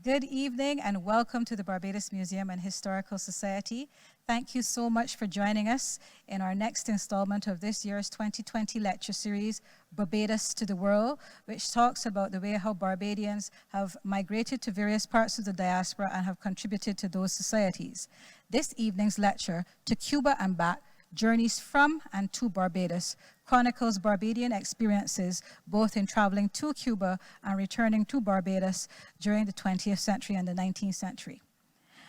Good evening and welcome to the Barbados Museum and Historical Society. Thank you so much for joining us in our next installment of this year's 2020 lecture series, Barbados to the World, which talks about the way how Barbadians have migrated to various parts of the diaspora and have contributed to those societies. This evening's lecture, To Cuba and Back, Journeys from and to Barbados, chronicles Barbadian experiences both in traveling to Cuba and returning to Barbados during the 20th century and the 19th century.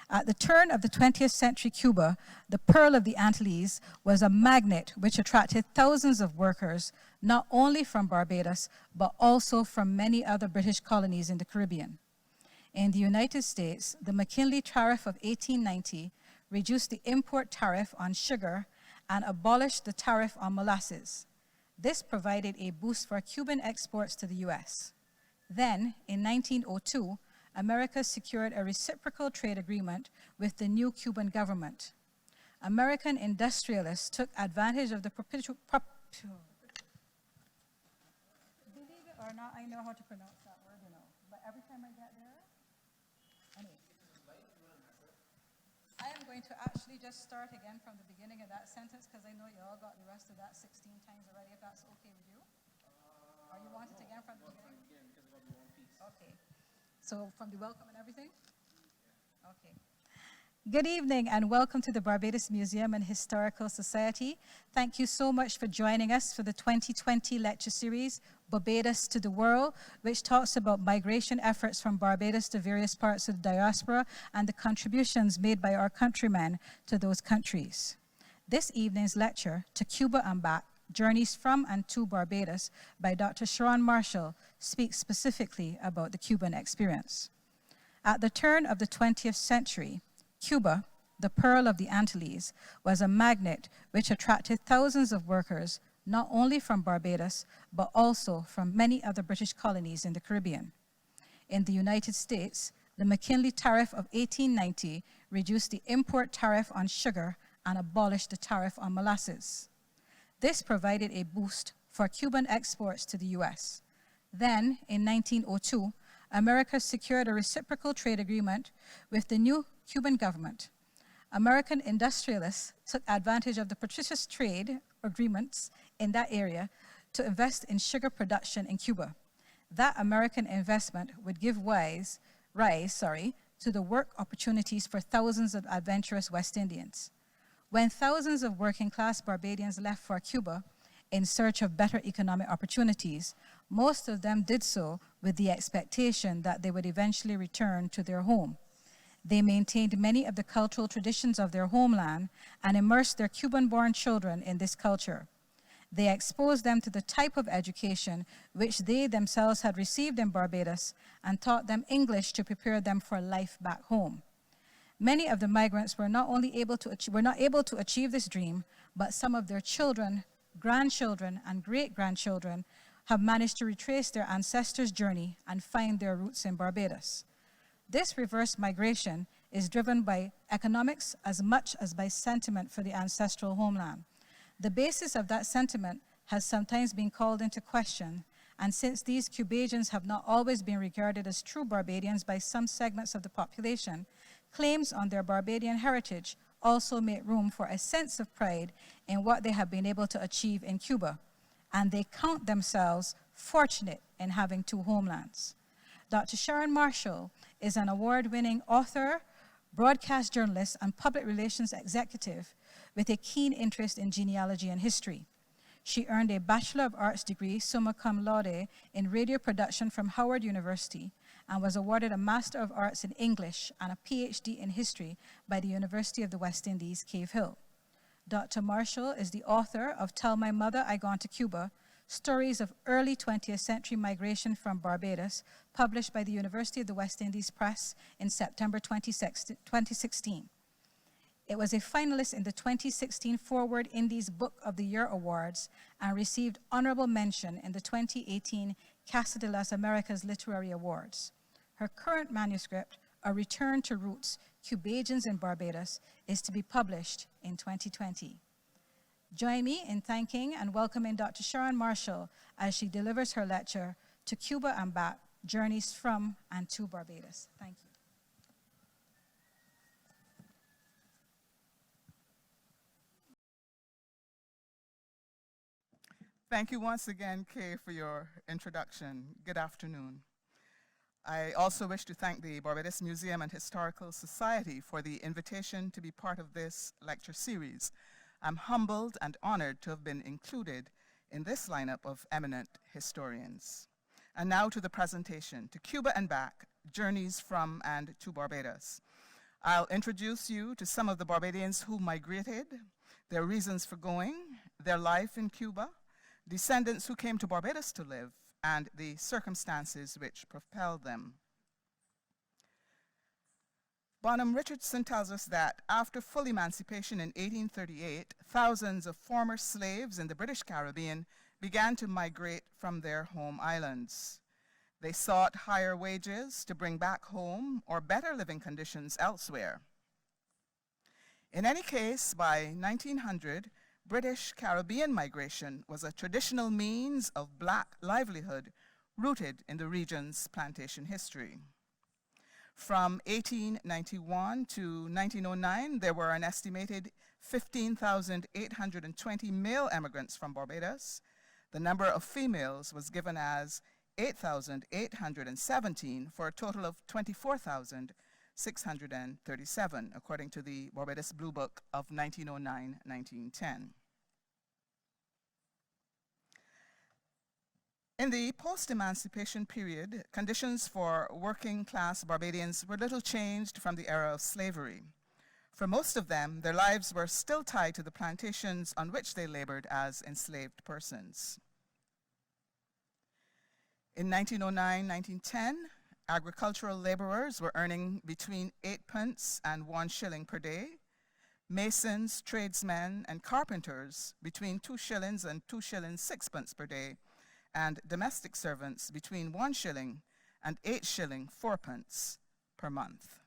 At the turn of the 20th century, Cuba, the pearl of the Antilles, was a magnet which attracted thousands of workers, not only from Barbados, but also from many other British colonies in the Caribbean. In the United States, the McKinley Tariff of 1890 reduced the import tariff on sugar and abolished the tariff on molasses. This provided a boost for Cuban exports to the US. Then, in 1902, America secured a reciprocal trade agreement with the new Cuban government. American industrialists took advantage of the believe it or not, I know how to pronounce that word, but every time I get there, anyway. I am going to actually just start again from the beginning of that sentence because I know you all got the rest of that 16 times already, if that's okay with you. Or you want it again from the beginning? Because it'll be one piece. Okay. So from the welcome and everything? Okay. Good evening and welcome to the Barbados Museum and Historical Society. Thank you so much for joining us for the 2020 lecture series, Barbados to the World, which talks about migration efforts from Barbados to various parts of the diaspora and the contributions made by our countrymen to those countries. This evening's lecture, To Cuba and Back, Journeys from and to Barbados, by Dr. Sharon Marshall, speaks specifically about the Cuban experience. At the turn of the 20th century, Cuba, the pearl of the Antilles, was a magnet which attracted thousands of workers, not only from Barbados, but also from many other British colonies in the Caribbean. In the United States, the McKinley Tariff of 1890 reduced the import tariff on sugar and abolished the tariff on molasses. This provided a boost for Cuban exports to the US. Then, in 1902, America secured a reciprocal trade agreement with the new Cuban government. American industrialists took advantage of the prestigious trade agreements in that area to invest in sugar production in Cuba. That American investment would give rise to the work opportunities for thousands of adventurous West Indians. When thousands of working-class Barbadians left for Cuba in search of better economic opportunities, most of them did so with the expectation that they would eventually return to their home. They maintained many of the cultural traditions of their homeland and immersed their Cuban-born children in this culture. They exposed them to the type of education which they themselves had received in Barbados and taught them English to prepare them for life back home. Many of the migrants were not able to achieve this dream, but some of their children, grandchildren, and great-grandchildren have managed to retrace their ancestors' journey and find their roots in Barbados. This reverse migration is driven by economics as much as by sentiment for the ancestral homeland. The basis of that sentiment has sometimes been called into question, and since these Cubanians have not always been regarded as true Barbadians by some segments of the population, claims on their Barbadian heritage also make room for a sense of pride in what they have been able to achieve in Cuba, and they count themselves fortunate in having two homelands. Dr. Sharon Marshall is an award-winning author, broadcast journalist, and public relations executive with a keen interest in genealogy and history. She earned a Bachelor of Arts degree, summa cum laude, in radio production from Howard University and was awarded a Master of Arts in English and a PhD in history by the University of the West Indies, Cave Hill. Dr. Marshall is the author of Tell My Mother I Gone to Cuba, Stories of Early 20th Century Migration from Barbados, published by the University of the West Indies Press in September 2016. It was a finalist in the 2016 Forward Indies Book of the Year Awards and received honorable mention in the 2018 Casa de las Americas Literary Awards. Her current manuscript, A Return to Roots, Cubanians in Barbados, is to be published in 2020. Join me in thanking and welcoming Dr. Sharon Marshall as she delivers her lecture, To Cuba and Back, Journeys from and to Barbados. Thank you. Thank you once again, Kay, for your introduction. Good afternoon. I also wish to thank the Barbados Museum and Historical Society for the invitation to be part of this lecture series. I'm humbled and honored to have been included in this lineup of eminent historians. And now to the presentation, To Cuba and Back, Journeys from and to Barbados. I'll introduce you to some of the Barbadians who migrated, their reasons for going, their life in Cuba, descendants who came to Barbados to live, and the circumstances which propelled them. Bonham Richardson tells us that after full emancipation in 1838, thousands of former slaves in the British Caribbean began to migrate from their home islands. They sought higher wages to bring back home or better living conditions elsewhere. In any case, by 1900, British Caribbean migration was a traditional means of black livelihood rooted in the region's plantation history. From 1891 to 1909, there were an estimated 15,820 male emigrants from Barbados. The number of females was given as 8,817 for a total of 24,637, according to the Barbados Blue Book of 1909-1910. In the post-emancipation period, conditions for working-class Barbadians were little changed from the era of slavery. For most of them, their lives were still tied to the plantations on which they labored as enslaved persons. In 1909-1910, agricultural laborers were earning between 8p and 1 shilling per day. Masons, tradesmen, and carpenters between 2 shillings and 2 shillings 6p per day, and domestic servants between 1 shilling and 8 shilling 4p per month.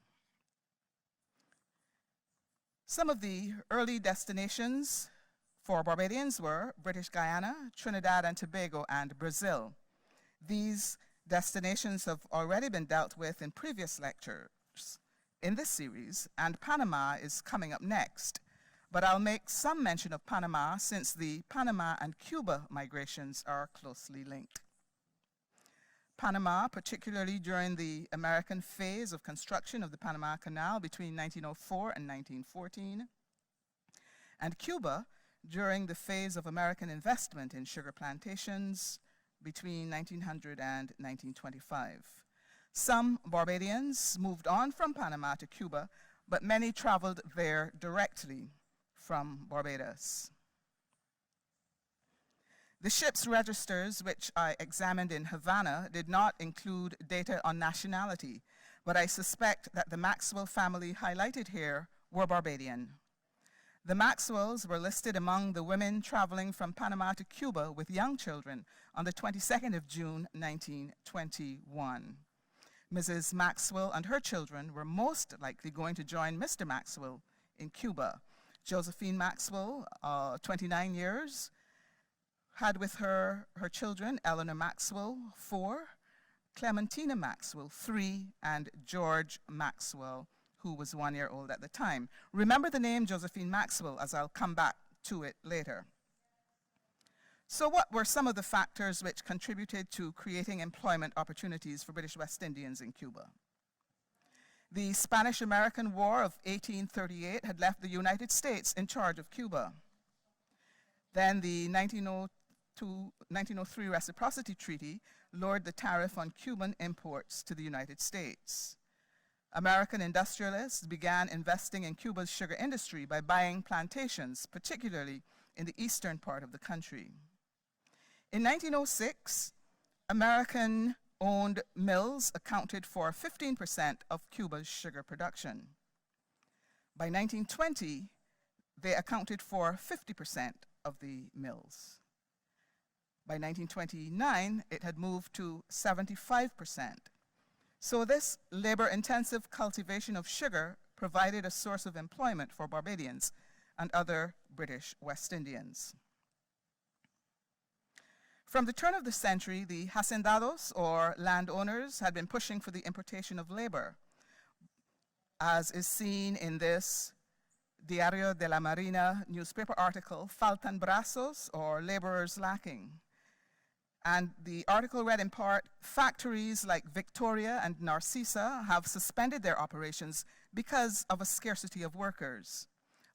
Some of the early destinations for Barbadians were British Guyana, Trinidad and Tobago, and Brazil. These destinations have already been dealt with in previous lectures in this series, and Panama is coming up next. But I'll make some mention of Panama since the Panama and Cuba migrations are closely linked. Panama, particularly during the American phase of construction of the Panama Canal between 1904 and 1914, and Cuba during the phase of American investment in sugar plantations between 1900 and 1925. Some Barbadians moved on from Panama to Cuba, but many traveled there directly from Barbados. The ship's registers, which I examined in Havana, did not include data on nationality, but I suspect that the Maxwell family highlighted here were Barbadian. The Maxwells were listed among the women traveling from Panama to Cuba with young children on the 22nd of June, 1921. Mrs. Maxwell and her children were most likely going to join Mr. Maxwell in Cuba. Josephine Maxwell, 29 years, had with her children, Eleanor Maxwell, 4, Clementina Maxwell, 3, and George Maxwell, who was 1 year old at the time. Remember the name Josephine Maxwell, as I'll come back to it later. So what were some of the factors which contributed to creating employment opportunities for British West Indians in Cuba? The Spanish-American War of 1838 had left the United States in charge of Cuba. Then the 1903 Reciprocity Treaty lowered the tariff on Cuban imports to the United States. American industrialists began investing in Cuba's sugar industry by buying plantations, particularly in the eastern part of the country. In 1906, American-owned mills accounted for 15% of Cuba's sugar production. By 1920, they accounted for 50% of the mills. By 1929, it had moved to 75%. So this labor-intensive cultivation of sugar provided a source of employment for Barbadians and other British West Indians. From the turn of the century, the hacendados, or landowners, had been pushing for the importation of labor, as is seen in this Diario de la Marina newspaper article, Faltan Brazos, or Laborers Lacking. And the article read in part, factories like Victoria and Narcisa have suspended their operations because of a scarcity of workers.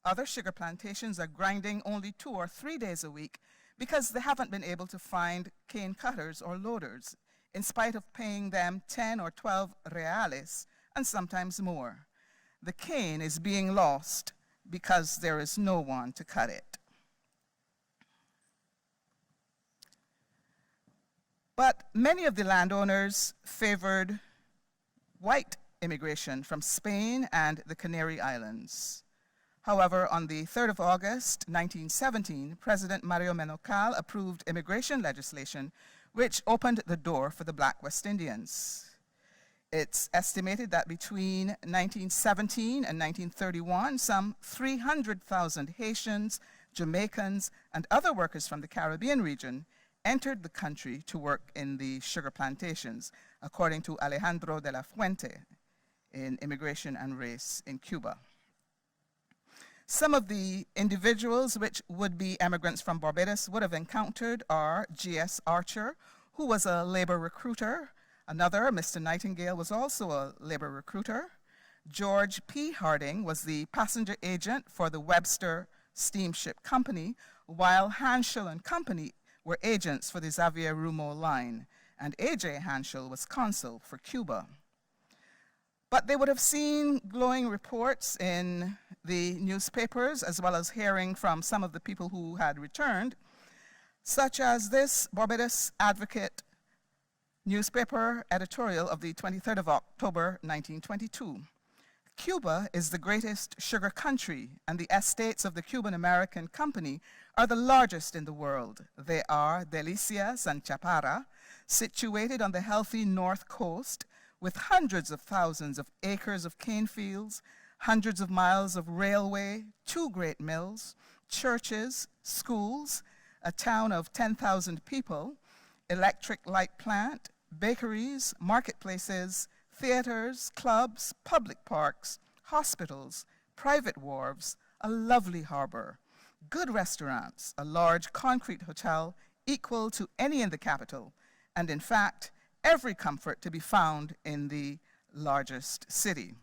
Other sugar plantations are grinding only 2 or 3 days a week because they haven't been able to find cane cutters or loaders, in spite of paying them 10 or 12 reales, and sometimes more. The cane is being lost because there is no one to cut it. But many of the landowners favored white immigration from Spain and the Canary Islands. However, on the 3rd of August, 1917, President Mario Menocal approved immigration legislation which opened the door for the Black West Indians. It's estimated that between 1917 and 1931, some 300,000 Haitians, Jamaicans, and other workers from the Caribbean region entered the country to work in the sugar plantations, according to Alejandro de la Fuente in Immigration and Race in Cuba. Some of the individuals which would-be emigrants from Barbados would have encountered are G.S. Archer, who was a labor recruiter. Another, Mr. Nightingale, was also a labor recruiter. George P. Harding was the passenger agent for the Webster Steamship Company, while Hanschel and Company were agents for the Xavier Rumo line, and A.J. Hanschel was consul for Cuba. But they would have seen glowing reports in the newspapers, as well as hearing from some of the people who had returned, such as this Barbados Advocate newspaper editorial of the 23rd of October, 1922. Cuba is the greatest sugar country, and the estates of the Cuban American Company are the largest in the world. They are Delicias and Chaparra, situated on the healthy north coast, with hundreds of thousands of acres of cane fields, hundreds of miles of railway, 2 great mills, churches, schools, a town of 10,000 people, electric light plant, bakeries, marketplaces, theaters, clubs, public parks, hospitals, private wharves, a lovely harbor, good restaurants, a large concrete hotel equal to any in the capital, and in fact, every comfort to be found in the largest city.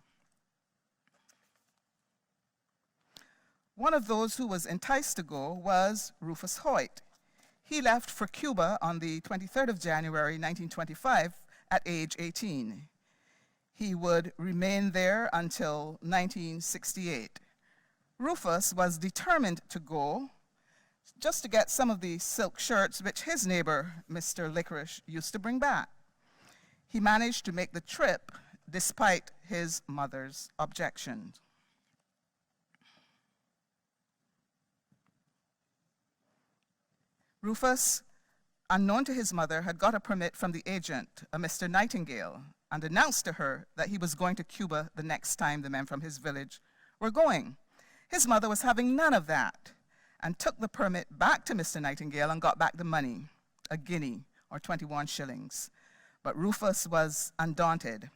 One of those who was enticed to go was Rufus Hoyt. He left for Cuba on the 23rd of January, 1925, at age 18. He would remain there until 1968. Rufus was determined to go just to get some of the silk shirts which his neighbor, Mr. Licorice, used to bring back. He managed to make the trip despite his mother's objections. Rufus, unknown to his mother, had got a permit from the agent, a Mr. Nightingale, and announced to her that he was going to Cuba the next time the men from his village were going. His mother was having none of that, and took the permit back to Mr. Nightingale and got back the money, a guinea, or 21 shillings. But Rufus was undaunted.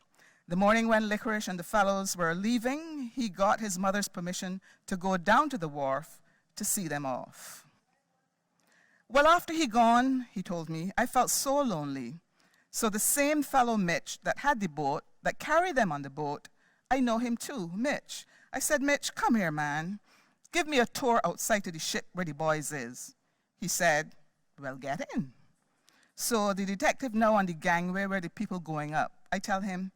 The morning when Licorice and the fellows were leaving, he got his mother's permission to go down to the wharf to see them off. Well, after he gone, he told me, I felt so lonely. So the same fellow Mitch that had the boat, that carried them on the boat, I know him too, Mitch. I said, Mitch, come here, man. Give me a tour outside to the ship where the boys is. He said, well, get in. So the detective now on the gangway where the people going up, I tell him,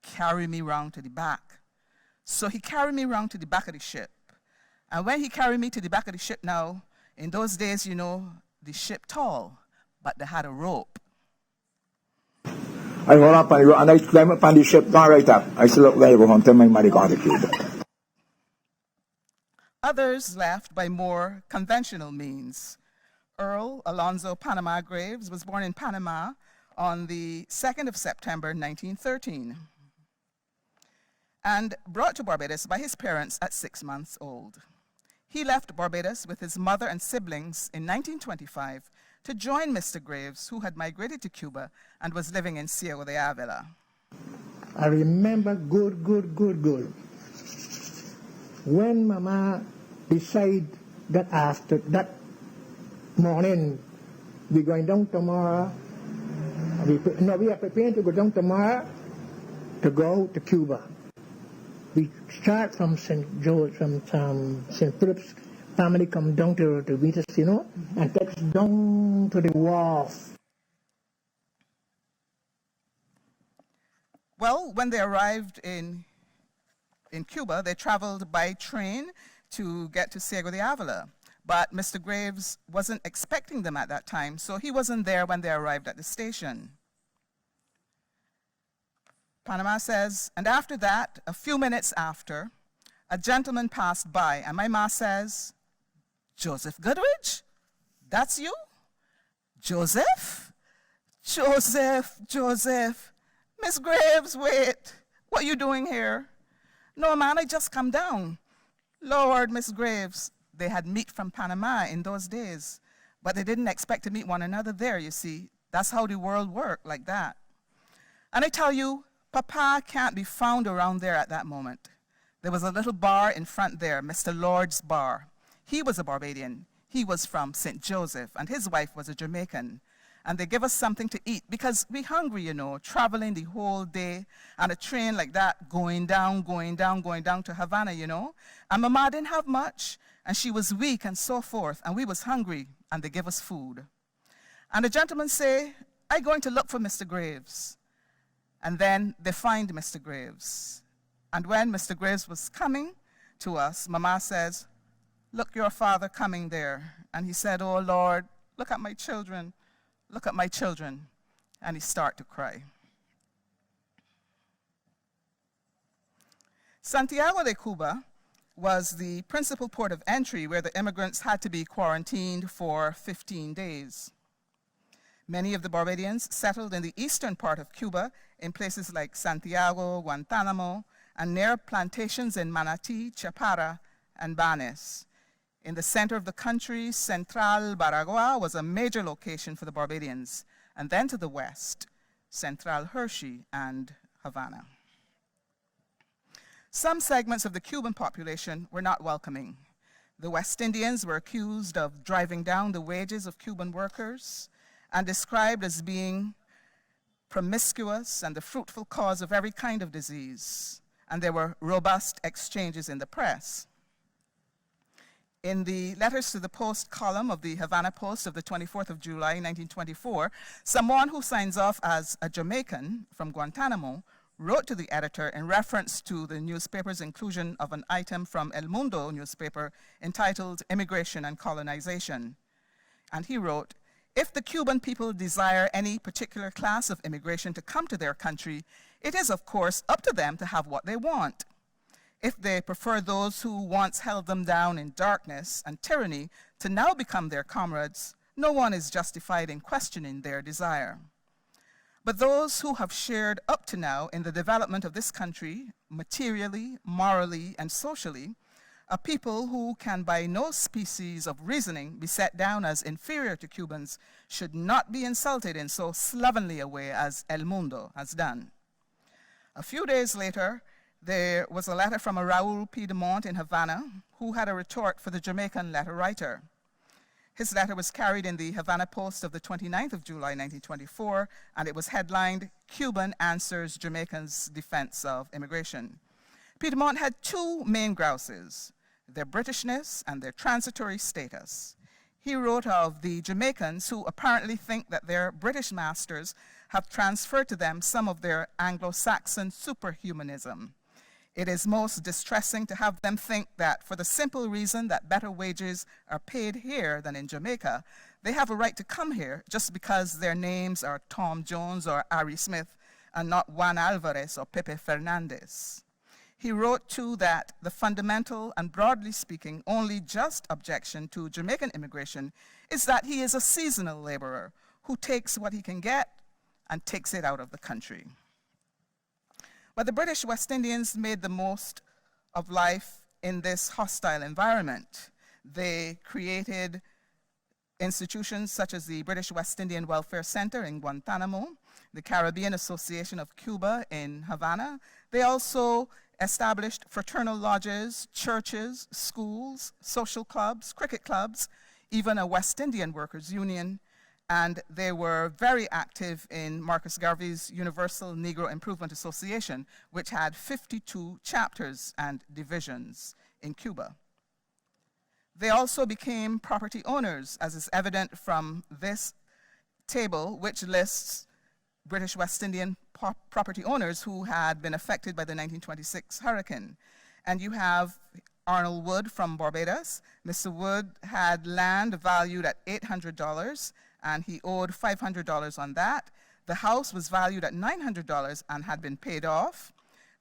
carry me round to the back. So he carried me round to the back of the ship. And when he carried me to the back of the ship now, in those days, you know, the ship tall, but they had a rope. I hold up and I climb up on the ship, gone right up. I still look like go home, tell my mother gone to Cuba. Others left by more conventional means. Earl Alonzo Panama Graves was born in Panama on the 2nd of September, 1913, and brought to Barbados by his parents at 6 months old. He left Barbados with his mother and siblings in 1925 to join Mr. Graves, who had migrated to Cuba and was living in Ciego de Avila. I remember good. When Mama decided that after that morning, we're going down tomorrow. We are preparing to go down tomorrow to go to Cuba. We start from St. George, from St. Philip's. Family come down to meet us, and take us down to the wharf. Well, when they arrived in Cuba, they traveled by train to get to Ciego de Avila. But Mr. Graves wasn't expecting them at that time, so he wasn't there when they arrived at the station. Panama says, and after that, a few minutes after, a gentleman passed by, and my ma says, "Joseph Goodrich? That's you? Joseph? Joseph. Miss Graves, wait. What you doing here?" "No, man, I just come down." "Lord, Miss Graves." They had meat from Panama in those days, but they didn't expect to meet one another there, you see. That's how the world worked, like that. And I tell you, Papa can't be found around there at that moment. There was a little bar in front there, Mr. Lord's bar. He was a Barbadian. He was from St. Joseph, and his wife was a Jamaican. And they give us something to eat because we're hungry, traveling the whole day on a train like that, going down to Havana, And Mama didn't have much, and she was weak and so forth, and we was hungry, and they give us food. And the gentleman say, "I'm going to look for Mr. Graves." And then they find Mr. Graves. And when Mr. Graves was coming to us, Mama says, "Look, your father coming there." And he said, "Oh, Lord, look at my children. Look at my children." And he started to cry. Santiago de Cuba was the principal port of entry where the immigrants had to be quarantined for 15 days. Many of the Barbadians settled in the eastern part of Cuba in places like Santiago, Guantanamo, and near plantations in Manatí, Chapara, and Banes. In the center of the country, Central Baragua was a major location for the Barbadians, and then to the west, Central Hershey and Havana. Some segments of the Cuban population were not welcoming. The West Indians were accused of driving down the wages of Cuban workers and described as being promiscuous and the fruitful cause of every kind of disease, and there were robust exchanges in the press. In the Letters to the Post column of the Havana Post of the 24th of July, 1924, someone who signs off as a Jamaican from Guantanamo wrote to the editor in reference to the newspaper's inclusion of an item from El Mundo newspaper entitled "Immigration and Colonization." And he wrote, "If the Cuban people desire any particular class of immigration to come to their country, it is, of course, up to them to have what they want. If they prefer those who once held them down in darkness and tyranny to now become their comrades, no one is justified in questioning their desire. But those who have shared up to now in the development of this country, materially, morally, and socially, are people who can by no species of reasoning be set down as inferior to Cubans, should not be insulted in so slovenly a way as El Mundo has done." A few days later, there was a letter from a Raul Piedmont in Havana who had a retort for the Jamaican letter writer. His letter was carried in the Havana Post of the 29th of July, 1924, and it was headlined, "Cuban Answers Jamaican's Defense of Immigration." Piedmont had two main grouses: their Britishness and their transitory status. He wrote of the Jamaicans who apparently think that their British masters have transferred to them some of their Anglo-Saxon superhumanism. It is most distressing to have them think that for the simple reason that better wages are paid here than in Jamaica, they have a right to come here just because their names are Tom Jones or Ari Smith and not Juan Alvarez or Pepe Fernandez. He wrote, too, that the fundamental and broadly speaking only just objection to Jamaican immigration is that he is a seasonal laborer who takes what he can get and takes it out of the country. But the British West Indians made the most of life in this hostile environment. They created institutions such as the British West Indian Welfare Center in Guantanamo, the Caribbean Association of Cuba in Havana. They also established fraternal lodges, churches, schools, social clubs, cricket clubs, even a West Indian Workers' Union, and they were very active in Marcus Garvey's Universal Negro Improvement Association, which had 52 chapters and divisions in Cuba. They also became property owners, as is evident from this table, which lists British West Indian property owners who had been affected by the 1926 hurricane. And you have Arnold Wood from Barbados. Mr. Wood had land valued at $800, and he owed $500 on that. The house was valued at $900 and had been paid off.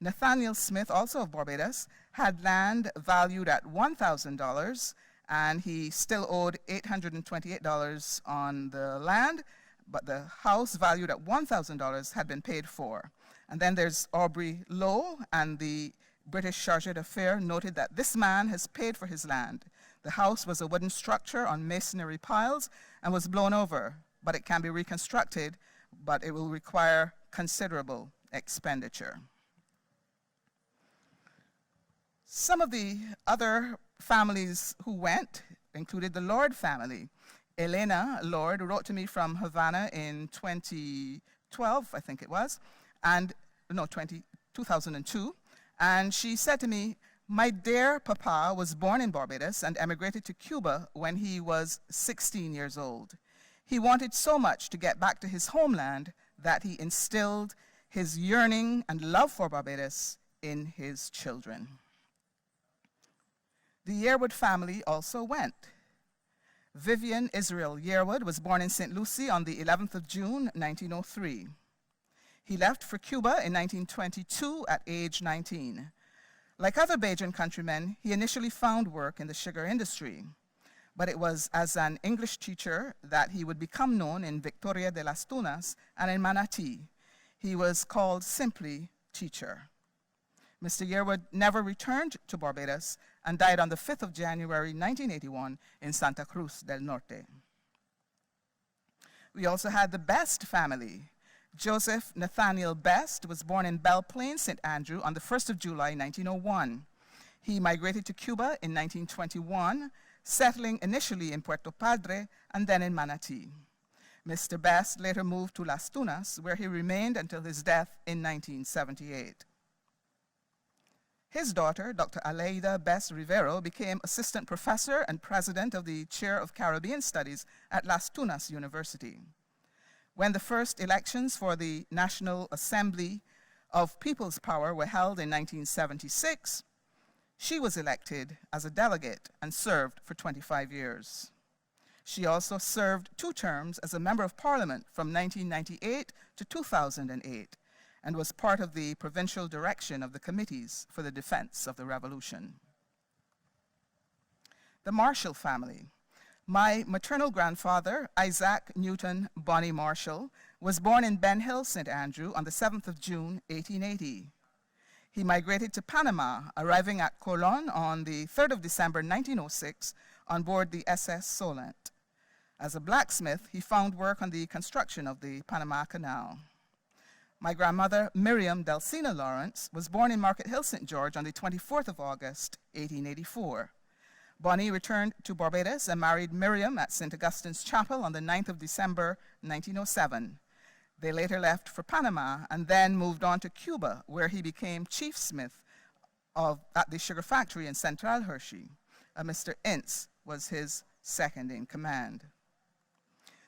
Nathaniel Smith, also of Barbados, had land valued at $1,000, and he still owed $828 on the land, but the house valued at $1,000 had been paid for. And then there's Aubrey Lowe, and the British Chargé d'Affaires noted that this man has paid for his land. The house was a wooden structure on masonry piles and was blown over, but it can be reconstructed, but it will require considerable expenditure. Some of the other families who went included the Lord family. Elena Lord wrote to me from Havana in 2012, I think it was, 2002, and she said to me, "My dear papa was born in Barbados and emigrated to Cuba when he was 16 years old. He wanted so much to get back to his homeland that he instilled his yearning and love for Barbados in his children." The Yearwood family also went. Vivian Israel Yearwood was born in St. Lucie on the 11th of June, 1903. He left for Cuba in 1922 at age 19. Like other Bajan countrymen, he initially found work in the sugar industry, but it was as an English teacher that he would become known in Victoria de las Tunas and in Manatee. He was called simply Teacher. Mr. Yearwood never returned to Barbados and died on the 5th of January, 1981 in Santa Cruz del Norte. We also had the Best family. Joseph Nathaniel Best was born in Belle Plaine, St. Andrew on the 1st of July, 1901. He migrated to Cuba in 1921, settling initially in Puerto Padre and then in Manatee. Mr. Best later moved to Las Tunas, where he remained until his death in 1978. His daughter, Dr. Aleida Best Rivero, became assistant professor and president of the Chair of Caribbean Studies at Las Tunas University. When the first elections for the National Assembly of People's Power were held in 1976, she was elected as a delegate and served for 25 years. She also served 2 terms as a member of parliament from 1998 to 2008, and was part of the provincial direction of the committees for the defense of the revolution. The Marshall family. My maternal grandfather, Isaac Newton Bonnie Marshall, was born in Ben Hill, St. Andrew on the 7th of June, 1880. He migrated to Panama, arriving at Colon on the 3rd of December, 1906, on board the SS Solent. As a blacksmith, he found work on the construction of the Panama Canal. My grandmother, Miriam Delsina Lawrence, was born in Market Hill, St. George on the 24th of August, 1884. Bonnie returned to Barbados and married Miriam at St. Augustine's Chapel on the 9th of December, 1907. They later left for Panama and then moved on to Cuba, where he became chief smith at the sugar factory in Central Hershey. Mr. Ince was his second in command.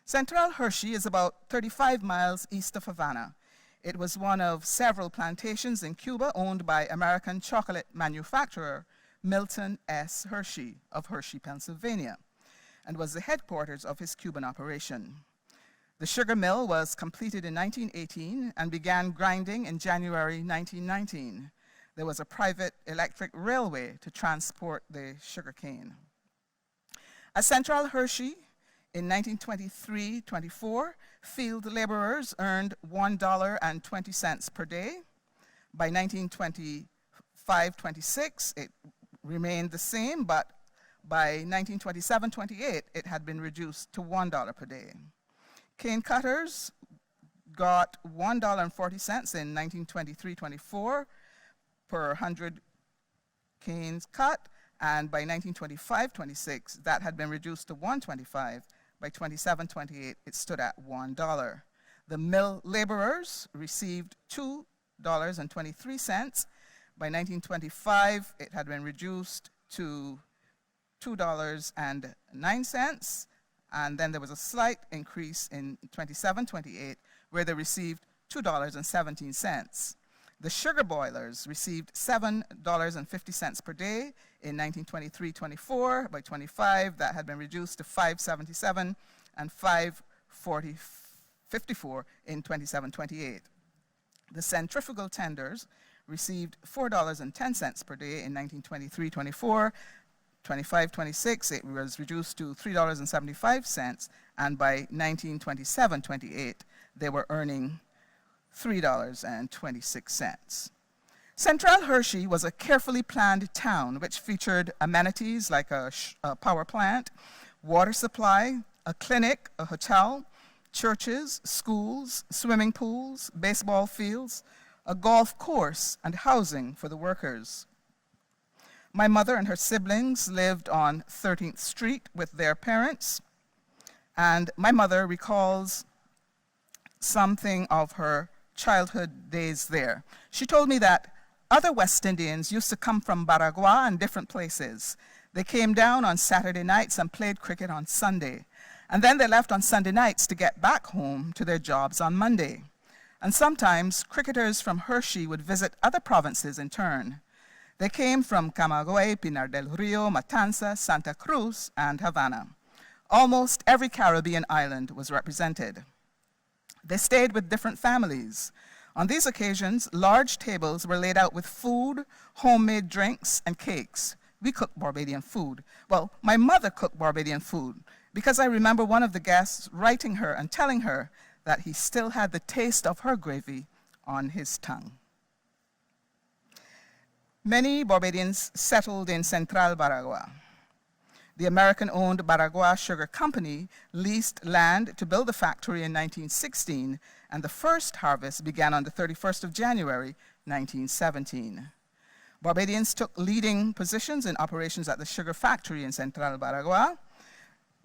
Central Hershey is about 35 miles east of Havana. It was one of several plantations in Cuba owned by American chocolate manufacturer Milton S. Hershey of Hershey, Pennsylvania, and was the headquarters of his Cuban operation. The sugar mill was completed in 1918 and began grinding in January 1919. There was a private electric railway to transport the sugarcane. At Central Hershey, in 1923-24, field laborers earned $1.20 per day. By 1925-26, it remained the same, but By 1927-28, it had been reduced to $1 per day. Cane cutters got $1.40 in 1923-24 per 100 canes cut, and by 1925-26, that had been reduced to $1.25. By 27-28, it stood at $1. The mill laborers received $2.23. By 1925, it had been reduced to $2.09, and then there was a slight increase in 27-28, where they received $2.17. The sugar boilers received $7.50 per day in 1923-24. By 25, that had been reduced to $5.77 and $5.54 in 27-28. The centrifugal tenders received $4.10 per day in 1923-24. 25-26, it was reduced to $3.75, and by 1927-28, they were earning $3.26. Central Hershey was a carefully planned town which featured amenities like a power plant, water supply, a clinic, a hotel, churches, schools, swimming pools, baseball fields, a golf course, and housing for the workers. My mother and her siblings lived on 13th Street with their parents, and my mother recalls something of her childhood days there. She told me that other West Indians used to come from Baragua and different places. They came down on Saturday nights and played cricket on Sunday, and then they left on Sunday nights to get back home to their jobs on Monday. And sometimes cricketers from Hershey would visit other provinces in turn. They came from Camagüey, Pinar del Rio, Matanzas, Santa Cruz, and Havana. Almost every Caribbean island was represented. They stayed with different families. On these occasions, large tables were laid out with food, homemade drinks, and cakes. We cooked Barbadian food. Well, my mother cooked Barbadian food because I remember one of the guests writing her and telling her that he still had the taste of her gravy on his tongue. Many Barbadians settled in Central Baragua. The American-owned Baragua Sugar Company leased land to build the factory in 1916, and the first harvest began on the 31st of January, 1917. Barbadians took leading positions in operations at the sugar factory in Central Baragua.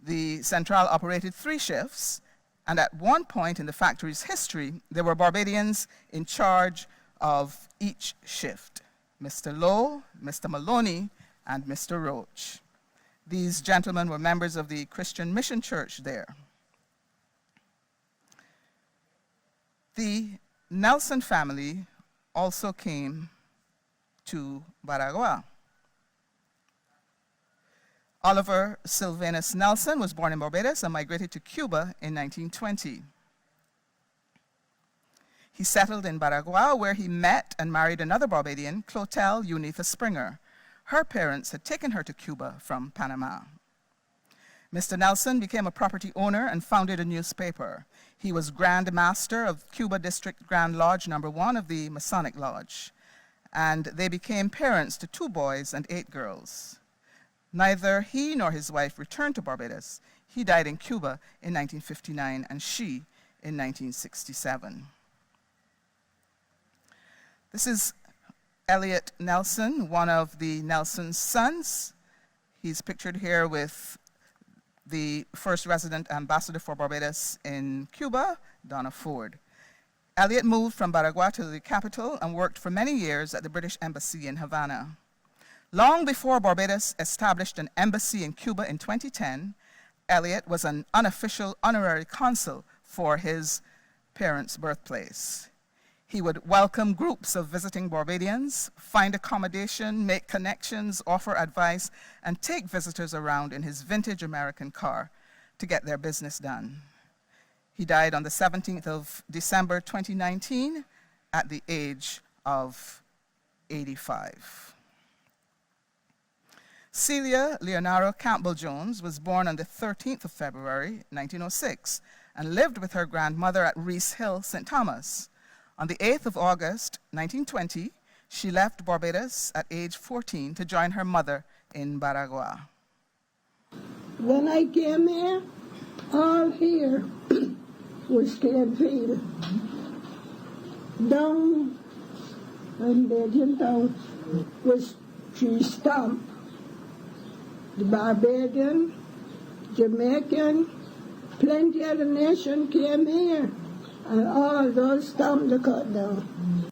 The Central operated 3 shifts, and at one point in the factory's history, there were Barbadians in charge of each shift: Mr. Lowe, Mr. Maloney, and Mr. Roach. These gentlemen were members of the Christian Mission Church there. The Nelson family also came to Baragua. Oliver Sylvanus Nelson was born in Barbados and migrated to Cuba in 1920. He settled in Baragua, where he met and married another Barbadian, Clotel Eunitha Springer. Her parents had taken her to Cuba from Panama. Mr. Nelson became a property owner and founded a newspaper. He was Grand Master of Cuba District Grand Lodge No. 1 of the Masonic Lodge, and they became parents to 2 boys and 8 girls. Neither he nor his wife returned to Barbados. He died in Cuba in 1959 and she in 1967. This is Elliot Nelson, one of the Nelson's sons. He's pictured here with the first resident ambassador for Barbados in Cuba, Donna Ford. Elliot moved from Baragua to the capital and worked for many years at the British Embassy in Havana. Long before Barbados established an embassy in Cuba in 2010, Elliot was an unofficial honorary consul for his parents' birthplace. He would welcome groups of visiting Barbadians, find accommodation, make connections, offer advice, and take visitors around in his vintage American car to get their business done. He died on the 17th of December 2019 at the age of 85. Celia Leonora Campbell-Jones was born on the 13th of February 1906 and lived with her grandmother at Reese Hill, St. Thomas. On the 8th of August 1920, she left Barbados at age 14 to join her mother in Baragua. When I came here, all here was cleared field. Down in Barbadian town was tree stump. The Barbadian, Jamaican, plenty of the nation came here, and all those stumps are cut down.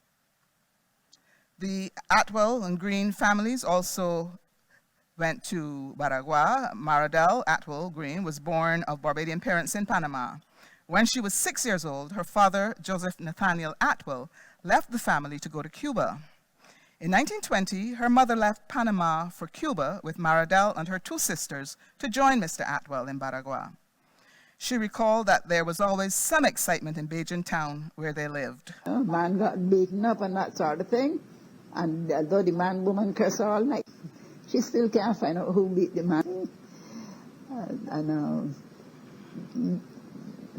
The Atwell and Green families also went to Baragua. Maradel Atwell Green was born of Barbadian parents in Panama. When she was 6 years old, her father, Joseph Nathaniel Atwell, left the family to go to Cuba. In 1920, her mother left Panama for Cuba with Maradel and her 2 sisters to join Mr. Atwell in Baragua. She recalled that there was always some excitement in Bajan town where they lived. Man got beaten up and that sort of thing, and although the man-woman curse all night, she still can't find out who beat the man.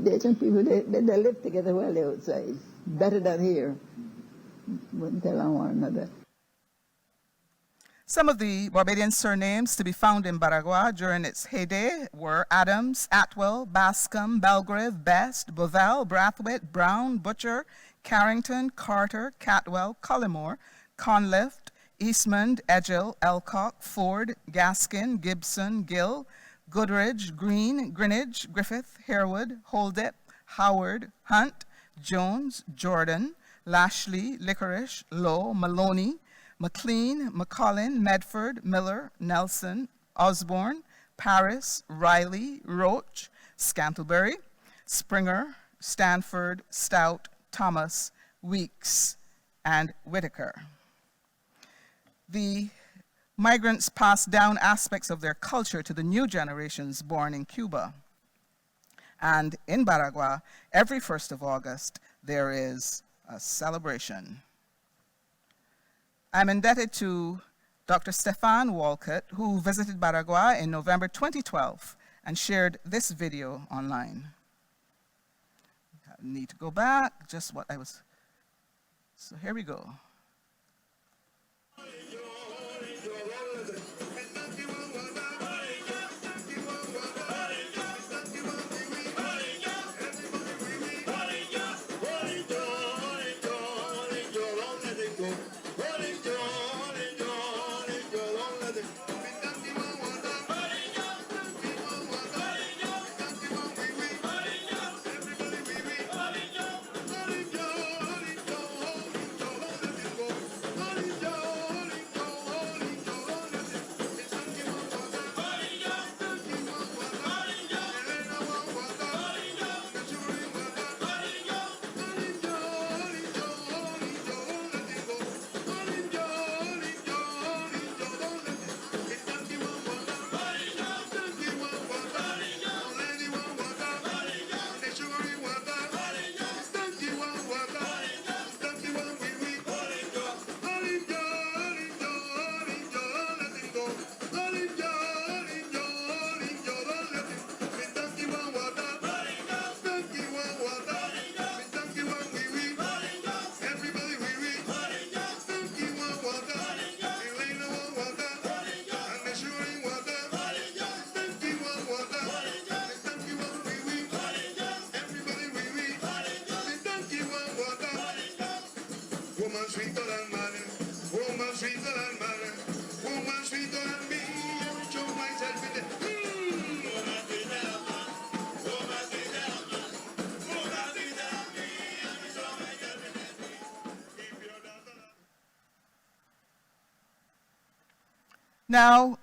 Bajan people, they live together well outside, better than here. Wouldn't tell on one another. Some of the Barbadian surnames to be found in Baragua during its heyday were Adams, Atwell, Bascom, Belgrave, Best, Bovell, Brathwaite, Brown, Butcher, Carrington, Carter, Catwell, Collymore, Conlift, Eastmond, Edgell, Elcock, Ford, Gaskin, Gibson, Gill, Goodridge, Green, Greenwich, Griffith, Harewood, Holdip, Howard, Hunt, Jones, Jordan, Lashley, Licorice, Lowe, Maloney, McLean, McCollin, Medford, Miller, Nelson, Osborne, Paris, Riley, Roach, Scantlebury, Springer, Stanford, Stout, Thomas, Weeks, and Whitaker. The migrants passed down aspects of their culture to the new generations born in Cuba. And in Baragua, every 1st of August, there is a celebration. I'm indebted to Dr. Stefan Walcott, who visited Baragua in November 2012 and shared this video online. I need to go back, just what I was, so here we go. Now,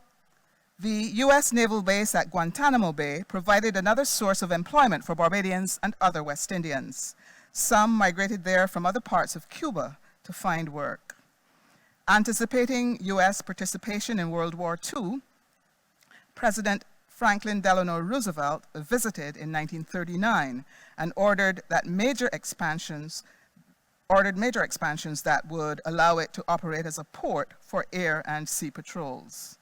the U.S. naval base at Guantanamo Bay provided another source of employment for Barbadians and other West Indians. Some migrated there from other parts of Cuba to find work. Anticipating U.S. participation in World War II, President Franklin Delano Roosevelt visited in 1939 and ordered major expansions that would allow it to operate as a port for air and sea patrols.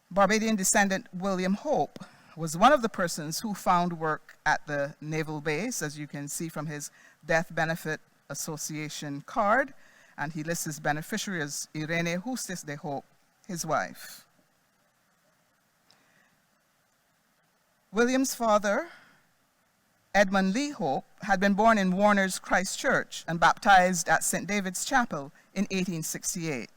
Barbadian descendant William Hope was one of the persons who found work at the naval base, as you can see from his Death Benefit Association card, and he lists his beneficiary as Irene Justis de Hope, his wife. William's father, Edmund Lee Hope, had been born in Warner's Christchurch and baptized at St. David's Chapel in 1868.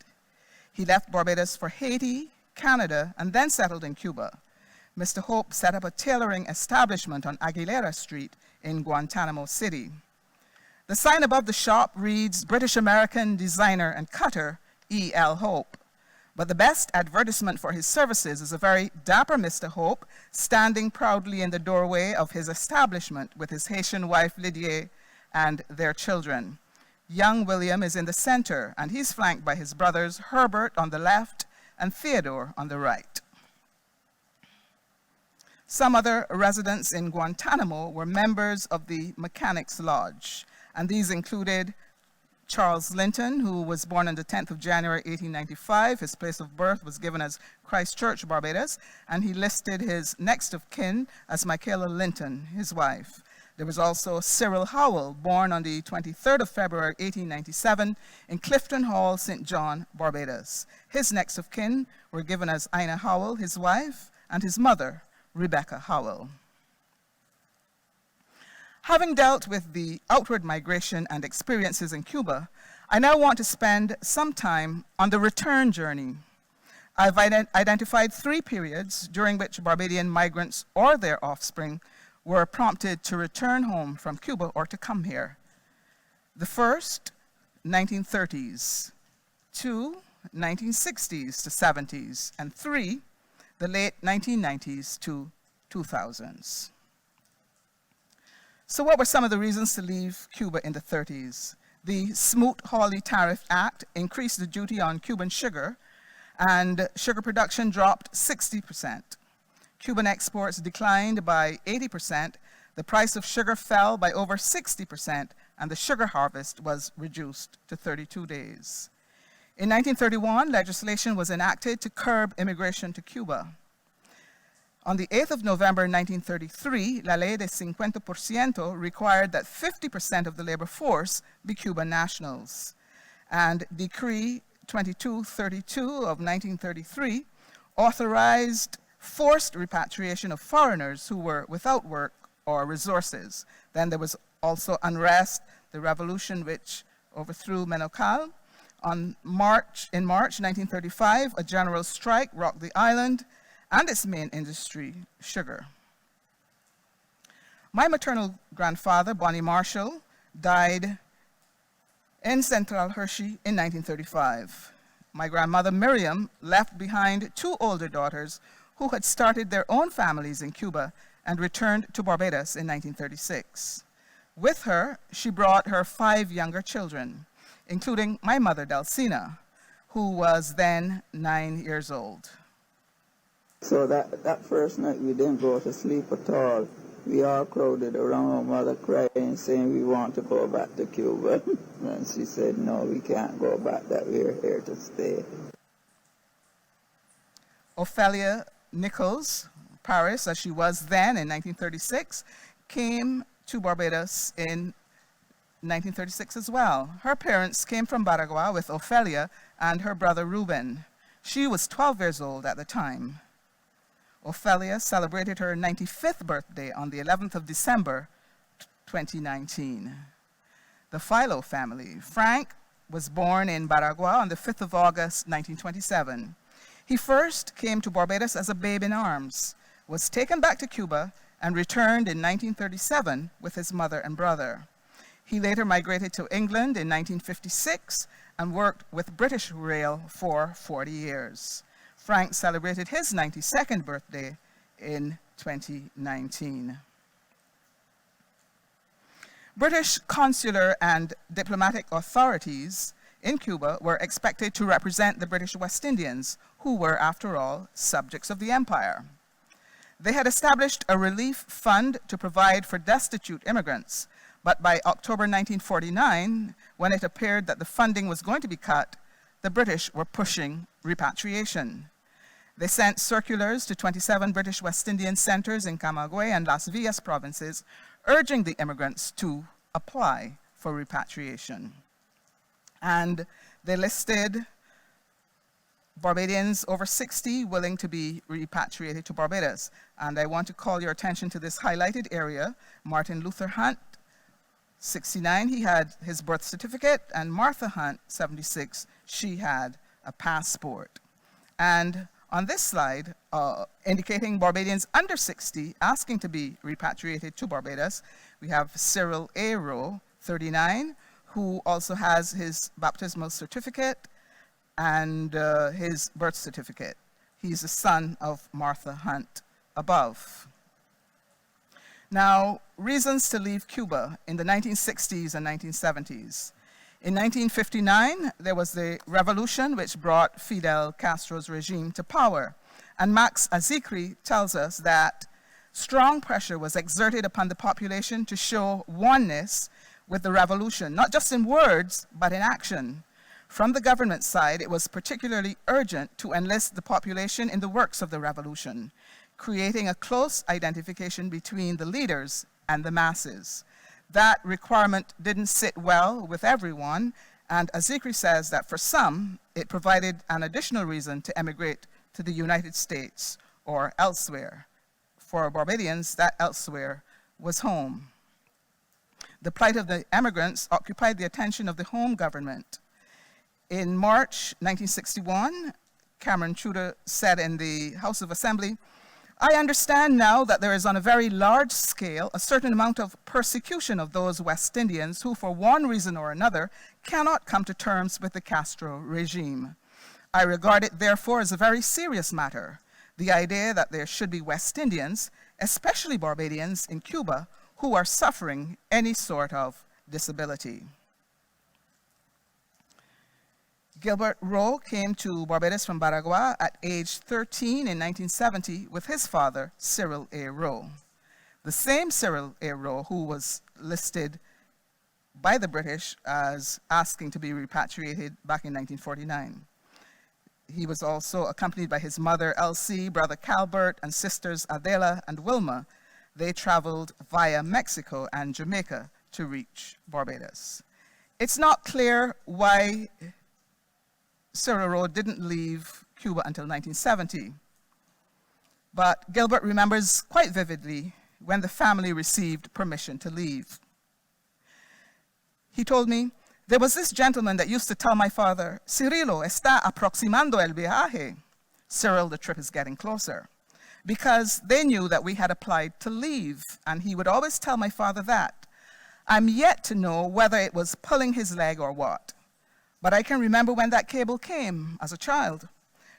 He left Barbados for Haiti, Canada, and then settled in Cuba. Mr. Hope set up a tailoring establishment on Aguilera Street in Guantanamo City. The sign above the shop reads British-American designer and cutter E.L. Hope. But the best advertisement for his services is a very dapper Mr. Hope standing proudly in the doorway of his establishment with his Haitian wife Lydia and their children. Young William is in the center, and he's flanked by his brothers Herbert on the left and Theodore on the right. Some other residents in Guantanamo were members of the Mechanics' Lodge, and these included Charles Linton, who was born on the 10th of January, 1895. His place of birth was given as Christchurch, Barbados, and he listed his next of kin as Michaela Linton, his wife. There was also Cyril Howell, born on the 23rd of February, 1897, in Clifton Hall, St. John, Barbados. His next of kin were given as Ina Howell, his wife, and his mother, Rebecca Howell. Having dealt with the outward migration and experiences in Cuba, I now want to spend some time on the return journey. I've identified 3 periods during which Barbadian migrants or their offspring were prompted to return home from Cuba or to come here. The first, 1930s, 2, 1960s to 70s, and 3, the late 1990s to 2000s. So what were some of the reasons to leave Cuba in the 30s? The Smoot-Hawley Tariff Act increased the duty on Cuban sugar, and sugar production dropped 60%. Cuban exports declined by 80%, the price of sugar fell by over 60%, and the sugar harvest was reduced to 32 days. In 1931, legislation was enacted to curb immigration to Cuba. On the 8th of November 1933, La Ley de 50% required that 50% of the labor force be Cuban nationals. And Decree 2232 of 1933 authorized forced repatriation of foreigners who were without work or resources. Then there was also unrest, the revolution which overthrew Menocal. In March 1935, a general strike rocked the island and its main industry, sugar. My maternal grandfather, Bonnie Marshall, died in Central Hershey in 1935. My grandmother, Miriam, left behind 2 older daughters who had started their own families in Cuba and returned to Barbados in 1936. With her, she brought her 5 younger children, including my mother, Delsina, who was then 9 years old. So that first night we didn't go to sleep at all. We all crowded around our mother crying, saying we want to go back to Cuba. And she said, no, we can't go back, that we're here to stay. Ophelia Nichols, Paris, as she was then in 1936, came to Barbados in 1936 as well. Her parents came from Baragua with Ophelia and her brother Reuben. She was 12 years old at the time. Ophelia celebrated her 95th birthday on the 11th of December, 2019. The Philo family. Frank was born in Baragua on the 5th of August, 1927. He first came to Barbados as a babe in arms, was taken back to Cuba, and returned in 1937 with his mother and brother. He later migrated to England in 1956 and worked with British Rail for 40 years. Frank celebrated his 92nd birthday in 2019. British consular and diplomatic authorities in Cuba were expected to represent the British West Indians, who were, after all, subjects of the empire. They had established a relief fund to provide for destitute immigrants, but by October 1949, when it appeared that the funding was going to be cut, the British were pushing repatriation. They sent circulars to 27 British West Indian centers in Camagüey and Las Villas provinces, urging the immigrants to apply for repatriation. And they listed Barbadians over 60 willing to be repatriated to Barbados. And I want to call your attention to this highlighted area. Martin Luther Hunt, 69, he had his birth certificate, and Martha Hunt, 76, she had a passport. And on this slide, indicating Barbadians under 60 asking to be repatriated to Barbados, we have Cyril A. Rowe, 39, who also has his baptismal certificate and his birth certificate. He's the son of Martha Hunt above. Now, reasons to leave Cuba in the 1960s and 1970s. In 1959, there was the revolution which brought Fidel Castro's regime to power. And Max Azikri tells us that strong pressure was exerted upon the population to show oneness with the revolution, not just in words, but in action. From the government side, it was particularly urgent to enlist the population in the works of the revolution, creating a close identification between the leaders and the masses. That requirement didn't sit well with everyone, and Azikri says that for some, it provided an additional reason to emigrate to the United States or elsewhere. For Barbadians, that elsewhere was home. The plight of the emigrants occupied the attention of the home government. In March 1961, Cameron Trudeau said in the House of Assembly, "I understand now that there is on a very large scale a certain amount of persecution of those West Indians who, for one reason or another, cannot come to terms with the Castro regime. I regard it therefore as a very serious matter, the idea that there should be West Indians, especially Barbadians in Cuba, who are suffering any sort of disability." Gilbert Rowe came to Barbados from Baragua at age 13 in 1970 with his father, Cyril A. Rowe. The same Cyril A. Rowe who was listed by the British as asking to be repatriated back in 1949. He was also accompanied by his mother, Elsie, brother Calbert, and sisters Adela and Wilma. They traveled via Mexico and Jamaica to reach Barbados. It's not clear why Cyril Rowe didn't leave Cuba until 1970. But Gilbert remembers quite vividly when the family received permission to leave. He told me, "There was this gentleman that used to tell my father, 'Cirilo, está aproximando el viaje.' Cyril, the trip is getting closer." Because they knew that we had applied to leave, and he would always tell my father that. I'm yet to know whether it was pulling his leg or what. But I can remember when that cable came as a child,